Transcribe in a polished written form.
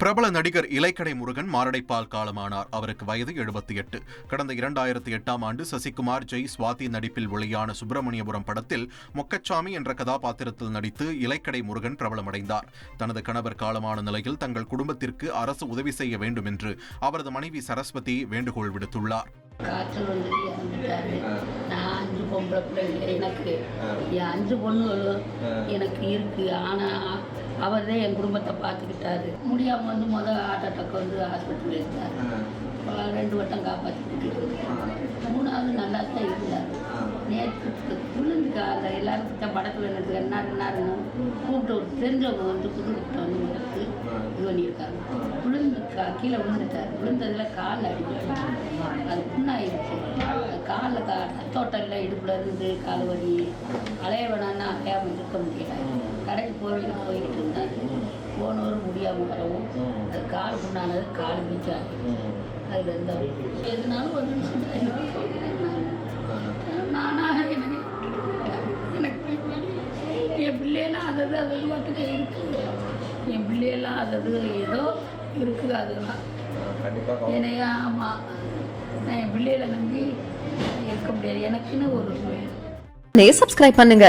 பிரபல நடிகர் இலைக்கடை முருகன் மாரடைப்பால் காலமானார். அவருக்கு வயது 78. கடந்த 2008ஆம் ஆண்டு சசிகுமார், ஜெய், சுவாதி நடிப்பில் வெளியான சுப்பிரமணியபுரம் படத்தில் மொக்கச்சாமி என்ற கதாபாத்திரத்தில் நடித்து இலைக்கடை முருகன் பிரபலமடைந்தார். தனது கணவர் காலமான நிலையில் தங்கள் குடும்பத்திற்கு அரசு உதவி செய்ய வேண்டும் என்று அவரது மனைவி சரஸ்வதி வேண்டுகோள் விடுத்துள்ளார். காய்ச்சல் வந்து இறந்துட்டாரு. நான் 5 பொம்பளை பிள்ளைங்க, எனக்கு 5 பொண்ணுகளும் எனக்கு இருக்கு. ஆனால் அவர் தான் என் குடும்பத்தை பார்த்துக்கிட்டாரு. முடியாமல் வந்து ஹார்ட் அட்டாக் வந்து ஹாஸ்பிட்டலில் இருந்தார். 2 வட்டம் காப்பாற்றிக்கிட்டு இருந்தார். 3வது நல்லா தான் இருந்தார். நேற்று விழுந்துக்கா அந்த எல்லாருக்கிட்ட படத்தில் எனக்கு என்னாருன்னு கூப்பிட்டு தெரிஞ்சவங்க வந்து புதுக்கிட்ட வந்து எனக்கு இது பண்ணியிருக்காங்க. விழுந்துக்கா கீழே விழுந்துட்டார். விழுந்ததில் காலில் அடிப்பட்டு அது புண்ணாயிடுச்சு. காலில் ரத்தோட்டம் இடுப்பில் இருந்து கால் வலி அலைய வேணான்னு அலையாமல் இருக்க முடியல. கடைக்கு போய்கிட்டு இருந்தார். போனவரும் முடியாமல் வரவும் அது கால் புண்ணானது, கால் வீச்சாகி அதில் இருந்தால் எதுனாலும் வந்து நானாக எனக்கு என் பிள்ளையெல்லாம் அதது பார்த்துட்டே இருக்குது. என் பிள்ளையெல்லாம் அதது ஏதோ இருக்குது. அதுதான் என்னையா ஆமாம், நான் என் பிள்ளைகளை நம்பி இருக்க முடியாது. எனக்குன்னு ஒரு சப்ஸ்கிரைப் பண்ணுங்க.